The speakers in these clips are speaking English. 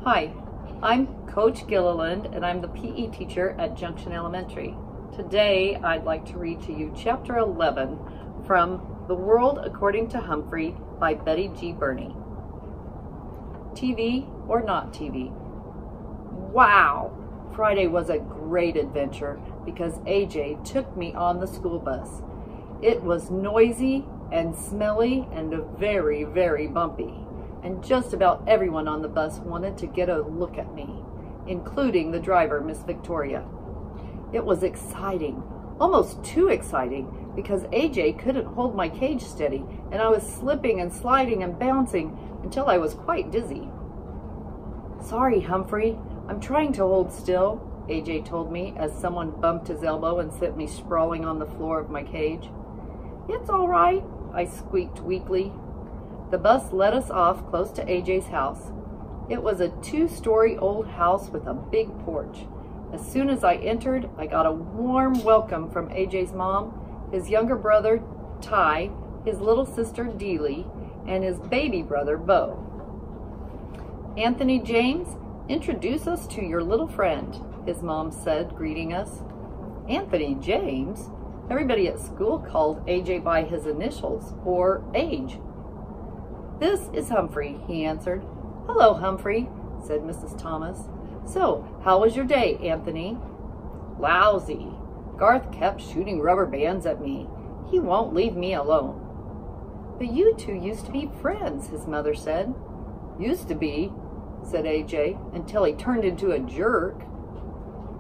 Hi, I'm Coach Gilliland and I'm the PE teacher at Junction Elementary. Today I'd like to read to you Chapter 11 from The World According to Humphrey by Betty G. Burney. TV or not TV? Wow! Friday was a great adventure because AJ took me on the school bus. It was noisy and smelly and very, very bumpy. And just about everyone on the bus wanted to get a look at me, including the driver, Miss Victoria. It was exciting, almost too exciting, because AJ couldn't hold my cage steady, and I was slipping and sliding and bouncing until I was quite dizzy. "Sorry, Humphrey, I'm trying to hold still," AJ told me as someone bumped his elbow and sent me sprawling on the floor of my cage. "It's all right," I squeaked weakly. The bus let us off close to AJ's house. It was a 2-story old house with a big porch. As soon as I entered, I got a warm welcome from AJ's mom, his younger brother, Ty, his little sister, Deely, and his baby brother, Bo. "Anthony James, introduce us to your little friend," his mom said, greeting us. Anthony James? Everybody at school called AJ by his initials, or age. "This is Humphrey," he answered. "Hello, Humphrey," said Mrs. Thomas. "So, how was your day, Anthony?" "Lousy. Garth kept shooting rubber bands at me. He won't leave me alone." "But you two used to be friends," his mother said. "Used to be," said AJ, "until he turned into a jerk."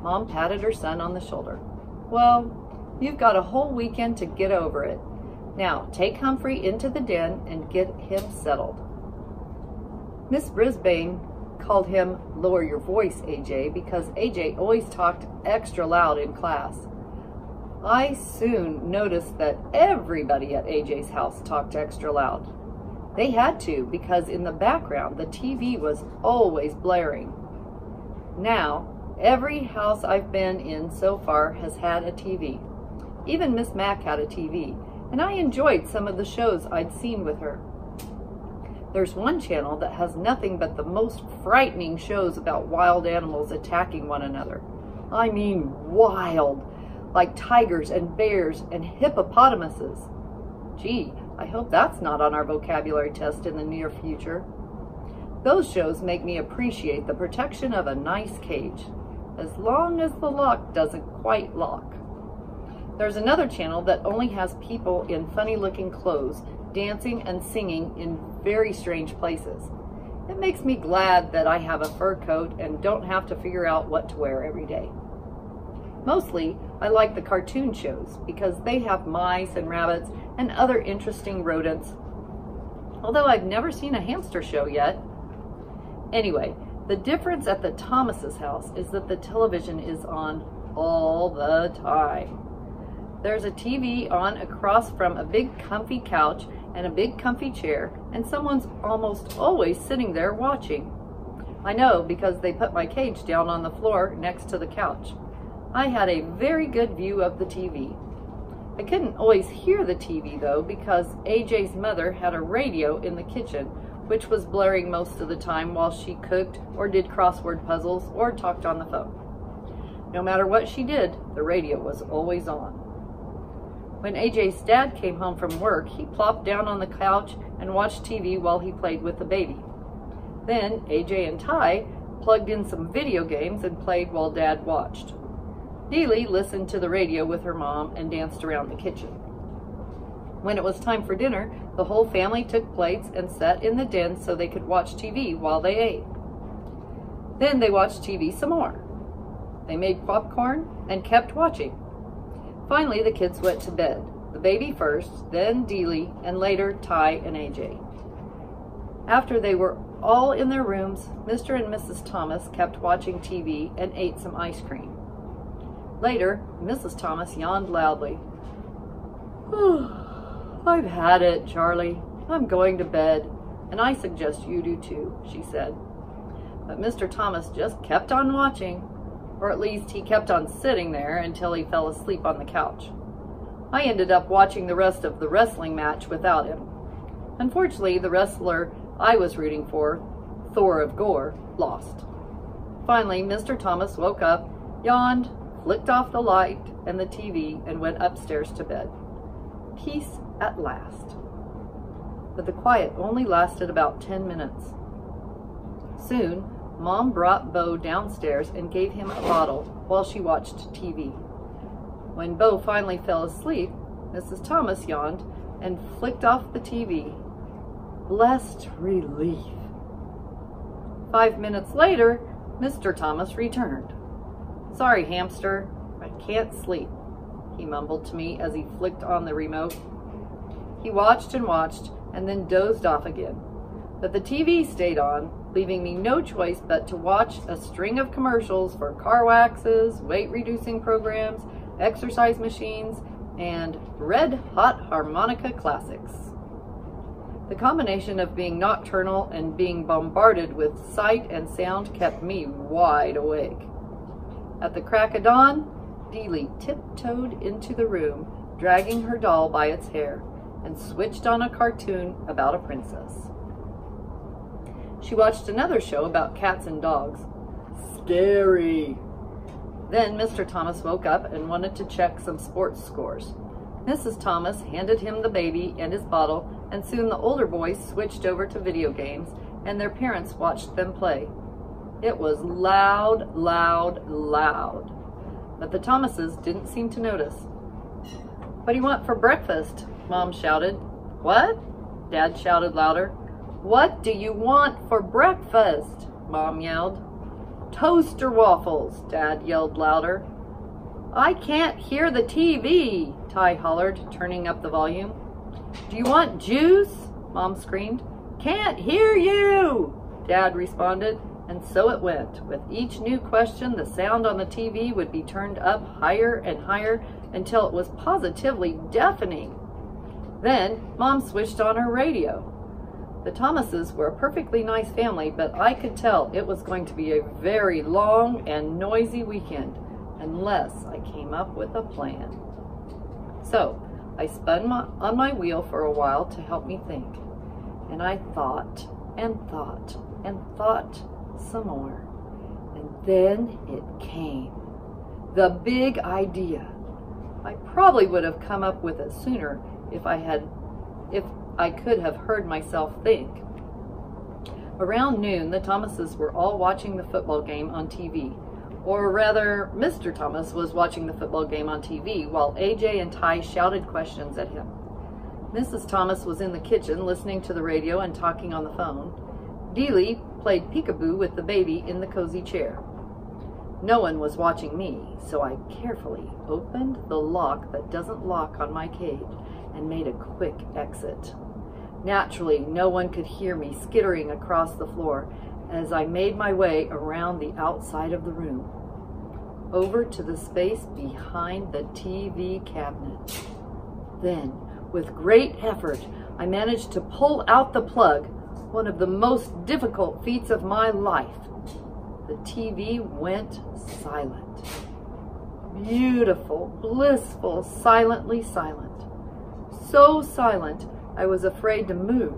Mom patted her son on the shoulder. "Well, you've got a whole weekend to get over it. Now, take Humphrey into the den and get him settled." Miss Brisbane called him "Lower your voice, AJ," because AJ always talked extra loud in class. I soon noticed that everybody at AJ's house talked extra loud. They had to, because in the background the TV was always blaring. Now, every house I've been in so far has had a TV. Even Miss Mack had a TV. And I enjoyed some of the shows I'd seen with her. There's one channel that has nothing but the most frightening shows about wild animals attacking one another. I mean wild, like tigers and bears and hippopotamuses. Gee, I hope that's not on our vocabulary test in the near future. Those shows make me appreciate the protection of a nice cage, as long as the lock doesn't quite lock. There's another channel that only has people in funny-looking clothes dancing and singing in very strange places. It makes me glad that I have a fur coat and don't have to figure out what to wear every day. Mostly, I like the cartoon shows because they have mice and rabbits and other interesting rodents, although I've never seen a hamster show yet. Anyway, the difference at the Thomas's house is that the television is on all the time. There's a TV on across from a big comfy couch and a big comfy chair, and someone's almost always sitting there watching. I know because they put my cage down on the floor next to the couch. I had a very good view of the TV. I couldn't always hear the TV though because AJ's mother had a radio in the kitchen, which was blaring most of the time while she cooked or did crossword puzzles or talked on the phone. No matter what she did, the radio was always on. When AJ's dad came home from work, he plopped down on the couch and watched TV while he played with the baby. Then AJ and Ty plugged in some video games and played while Dad watched. Deely listened to the radio with her mom and danced around the kitchen. When it was time for dinner, the whole family took plates and sat in the den so they could watch TV while they ate. Then they watched TV some more. They made popcorn and kept watching. Finally, the kids went to bed. The baby first, then Deely, and later Ty and AJ. After they were all in their rooms, Mr. and Mrs. Thomas kept watching TV and ate some ice cream. Later, Mrs. Thomas yawned loudly. "I've had it, Charlie. I'm going to bed, and I suggest you do too," she said. But Mr. Thomas just kept on watching. Or at least he kept on sitting there until he fell asleep on the couch. I ended up watching the rest of the wrestling match without him. Unfortunately, the wrestler I was rooting for Thor of Gore, lost. Finally, Mr. Thomas woke up, yawned, flicked off the light and the TV, and went upstairs to bed. Peace at last. But the quiet only lasted about 10 minutes. Soon, Mom brought Bo downstairs and gave him a bottle while she watched TV. When Bo finally fell asleep, Mrs. Thomas yawned and flicked off the TV. Blessed relief. 5 minutes later, Mr. Thomas returned. "Sorry, hamster, I can't sleep," he mumbled to me as he flicked on the remote. He watched and watched and then dozed off again. But the TV stayed on, leaving me no choice but to watch a string of commercials for car waxes, weight-reducing programs, exercise machines, and red-hot harmonica classics. The combination of being nocturnal and being bombarded with sight and sound kept me wide awake. At the crack of dawn, Dealey tiptoed into the room, dragging her doll by its hair, and switched on a cartoon about a princess. She watched another show about cats and dogs. Scary. Then Mr. Thomas woke up and wanted to check some sports scores. Mrs. Thomas handed him the baby and his bottle, and soon the older boys switched over to video games, and their parents watched them play. It was loud, loud, loud. But the Thomases didn't seem to notice. "What do you want for breakfast?" Mom shouted. "What?" Dad shouted louder. "What do you want for breakfast?" Mom yelled. "Toaster waffles," Dad yelled louder. "I can't hear the TV," Ty hollered, turning up the volume. "Do you want juice?" Mom screamed. "Can't hear you," Dad responded, and so it went. With each new question, the sound on the TV would be turned up higher and higher until it was positively deafening. Then Mom switched on her radio. The Thomases were a perfectly nice family, but I could tell it was going to be a very long and noisy weekend unless I came up with a plan. So I spun on my wheel for a while to help me think, and I thought and thought and thought some more, and then it came. The big idea. I probably would have come up with it sooner if I could have heard myself think. Around noon, the Thomases were all watching the football game on TV. Or rather, Mr. Thomas was watching the football game on TV while AJ and Ty shouted questions at him. Mrs. Thomas was in the kitchen listening to the radio and talking on the phone. Dealey played peekaboo with the baby in the cozy chair. No one was watching me, so I carefully opened the lock that doesn't lock on my cage and made a quick exit. Naturally, no one could hear me skittering across the floor as I made my way around the outside of the room, over to the space behind the TV cabinet. Then, with great effort, I managed to pull out the plug, one of the most difficult feats of my life. The TV went silent. Beautiful, blissful, silently silent. So silent, I was afraid to move.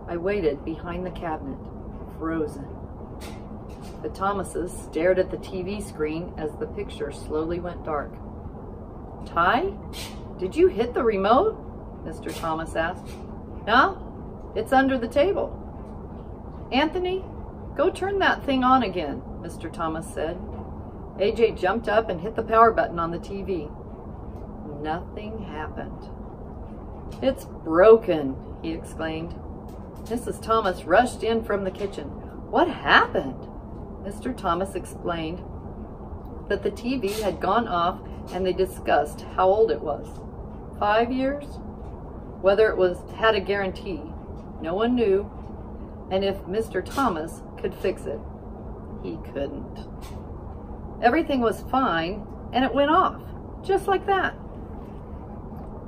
I waited behind the cabinet, frozen. The Thomases stared at the TV screen as the picture slowly went dark. "Ty, did you hit the remote?" Mr. Thomas asked. "No, it's under the table." "Anthony, go turn that thing on again," Mr. Thomas said. AJ jumped up and hit the power button on the TV. Nothing happened. "It's broken," he exclaimed. Mrs. Thomas rushed in from the kitchen. "What happened?" Mr. Thomas explained that the TV had gone off, and they discussed how old it was. 5 years? Whether it had a guarantee, no one knew, and if Mr. Thomas could fix it. He couldn't. Everything was fine, and it went off, just like that.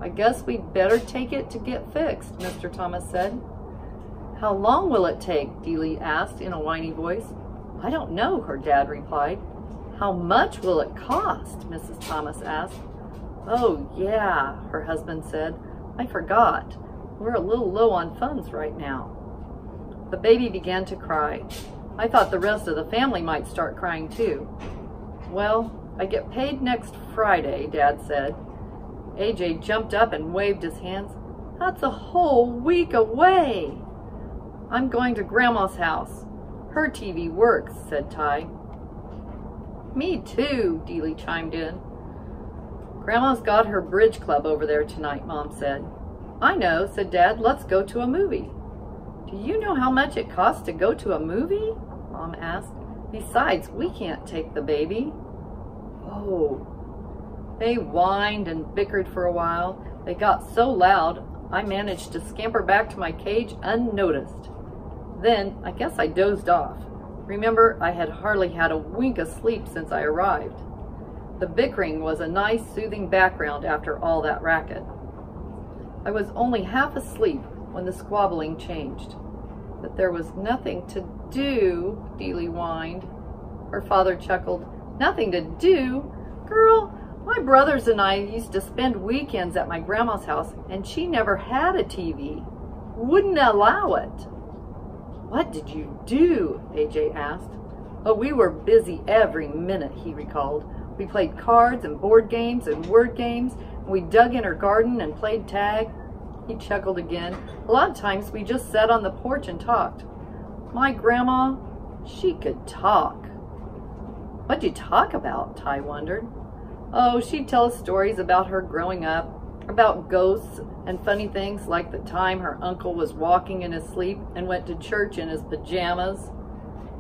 "I guess we'd better take it to get fixed," Mr. Thomas said. "How long will it take?" Dealey asked in a whiny voice. "I don't know," her dad replied. "How much will it cost?" Mrs. Thomas asked. "Oh, yeah," her husband said. "I forgot. We're a little low on funds right now." The baby began to cry. I thought the rest of the family might start crying too. Well, I get paid next Friday, Dad said. AJ jumped up and waved his hands. That's a whole week away. I'm going to Grandma's house. Her TV works, said Ty. Me too, Dealey chimed in. Grandma's got her bridge club over there tonight, Mom said. I know, said Dad. Let's go to a movie. Do you know how much it costs to go to a movie? Mom asked. Besides, we can't take the baby. Oh. They whined and bickered for a while. They got so loud, I managed to scamper back to my cage unnoticed. Then, I guess I dozed off. Remember, I had hardly had a wink of sleep since I arrived. The bickering was a nice, soothing background after all that racket. I was only half asleep when the squabbling changed. But there was nothing to do, Dealey whined. Her father chuckled. Nothing to do? Girl, my brothers and I used to spend weekends at my grandma's house, and she never had a TV. Wouldn't allow it. What did you do? AJ asked. Oh, we were busy every minute, he recalled. We played cards and board games and word games, and we dug in her garden and played tag. He chuckled again. A lot of times we just sat on the porch and talked. My grandma, she could talk. What'd you talk about? Ty wondered. Oh, she'd tell us stories about her growing up, about ghosts and funny things like the time her uncle was walking in his sleep and went to church in his pajamas.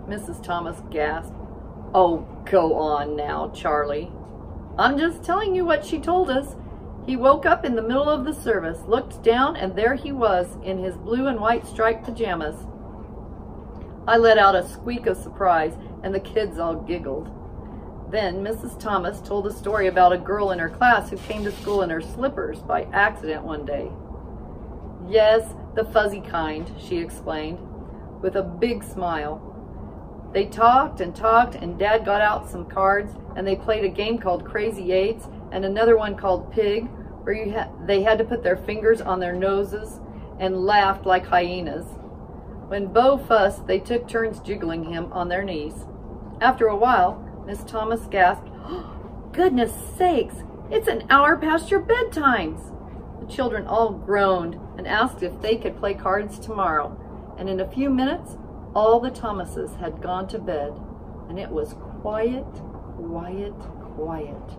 Mrs. Thomas gasped. Oh, go on now, Charlie. I'm just telling you what she told us. He woke up in the middle of the service, looked down, and there he was in his blue and white striped pajamas. I let out a squeak of surprise, and the kids all giggled. Then Mrs. Thomas told a story about a girl in her class who came to school in her slippers by accident one day. Yes, the fuzzy kind, she explained, with a big smile. They talked and talked, and Dad got out some cards, and they played a game called Crazy Eights and another one called Pig, where they had to put their fingers on their noses and laughed like hyenas. When Bo fussed, they took turns jiggling him on their knees. After a while, Miss Thomas gasped, oh, goodness sakes, it's an hour past your bedtimes. The children all groaned and asked if they could play cards tomorrow, and in a few minutes, all the Thomases had gone to bed, and it was quiet, quiet, quiet,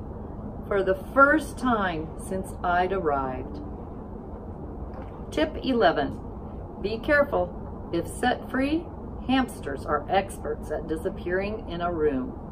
for the first time since I'd arrived. Tip 11. Be careful. If set free, hamsters are experts at disappearing in a room.